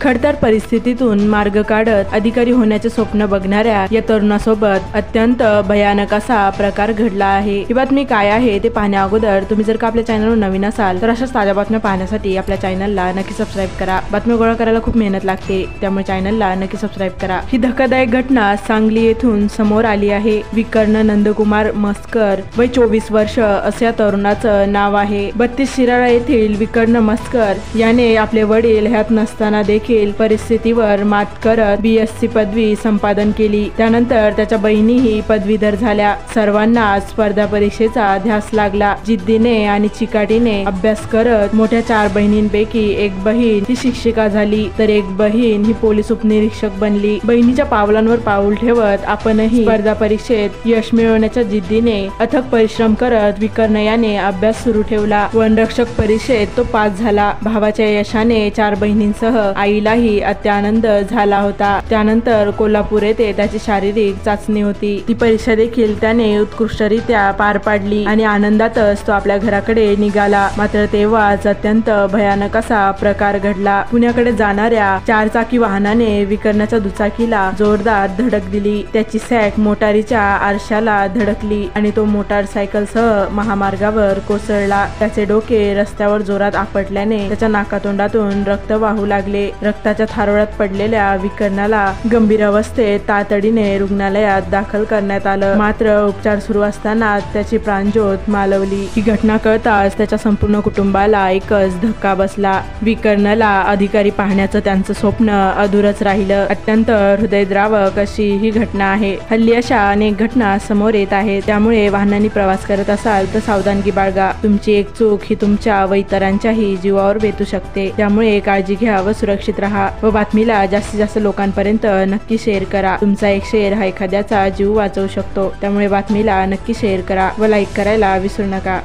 खडतर परिस्थितीतून मार्ग काढत अधिकारी होण्याचे स्वप्न बघणाऱ्या या तरुणासोबत अत्यंत भयानक असा प्रकार घडला आहे। ही बातमी काय आहे ते पाहण्या अगोदर तुम्ही जर का आपल्या चॅनलवर नवीन असाल तर अशाच ताज्या बातम्या पाहण्यासाठी आपल्या चॅनलला नक्की सबस्क्राइब करा। बातम्या गोळा करायला खूप मेहनत लागते, त्यामुळे चॅनलला नक्की सबस्क्राइब करा। ही धक्कादायक घटना सांगली येथून समोर आली आहे। विकर्ण नंदकुमार मस्कर वय 24 वर्ष असे या तरुणाचं नाव आहे। 32 शिराळा येथील विकर्ण मस्कर याने आपले वडील ह्यात नसताना देखील परिस्थितीवर मात करत BSc पदवी संपादन केली। त्यानंतर त्याच्या बहिणीही पदवीधर झाल्या। सर्वांना स्पर्धा परीक्षेचा ध्यास लागला। जिद्दीने आणि चिकाटीने अभ्यास करत मोठ्या 4 बहिणींपैकी एक बहीण ही शिक्षिका झाली, तर एक बहीण ही पोलीस उपनिरीक्षक बनली। बहिणीच्या पावलांवर पाऊल ठेवत आपणही स्पर्धा परीक्षेत यश मिळवण्याच्या जिद्दीने अथक परिश्रम करत विकर्ण याने अभ्यास सुरू ठेवला। वनरक्षक परीक्षेत तो पास झाला। भावाच्या यशाने 4 बहिणींसह आईलाही अत्यानंद झाला होता। त्यानंतर कोल्हापूर येथे त्याची शारीरिक चाचणी होती। ती परीक्षा देखील त्याने उत्कृष्टरित्या पार पाडली आणि आनंदातच तो आपल्या घराकडे निघाला। मात्र तेव्हाच अत्यंत भयानक असा प्रकार घडला। पुण्याकडे जाणाऱ्या 4 चाकी वाहनाने विकर्णाच्या दुचाकीला जोरदार धडक दिली। त्याची सॅक मोटारीच्या आरशाला धडकली आणि तो मोटारसायकलसह महामार्गावर कोसळला। त्याचे डोके रस्त्यावर जोरात आपटल्याने त्याच्या नाकातोंडातून रक्त वाहू लागले। रक्ताच्या थारोळ्यात पडलेल्या विकर्णाला गंभीर अवस्थेत तातडीने रुग्णालयात दाखल करण्यात आलं। मात्र उपचार सुरू असताना त्याची प्राणज्योत मालवली। ही घटना कळताच त्याच्या संपूर्ण कुटुंबाला एकच धक्का बसला। विकर्णाला अधिकारी पाहण्याचं त्यांचं स्वप्न अधुरच राहिलं। अत्यंत हृदयद्रावक अशी ही घटना आहे। हल्ली अशा अनेक घटना समोर येत आहेत, त्यामुळे वाहनांनी प्रवास करत असाल तर सावधानगी बाळगा। तुमची एक चूक ही तुमच्या व इतरांच्याही जीवावर बेतू शकते, त्यामुळे काळजी घ्या व सुरक्षित राहा व बातमीला जास्तीत जास्त लोकांपर्यंत नक्की शेअर करा। तुमचा एक शेअर हा एखाद्याचा जीव वाचवू शकतो, त्यामुळे बातमीला नक्की शेअर करा व लाईक करायला विसरू नका।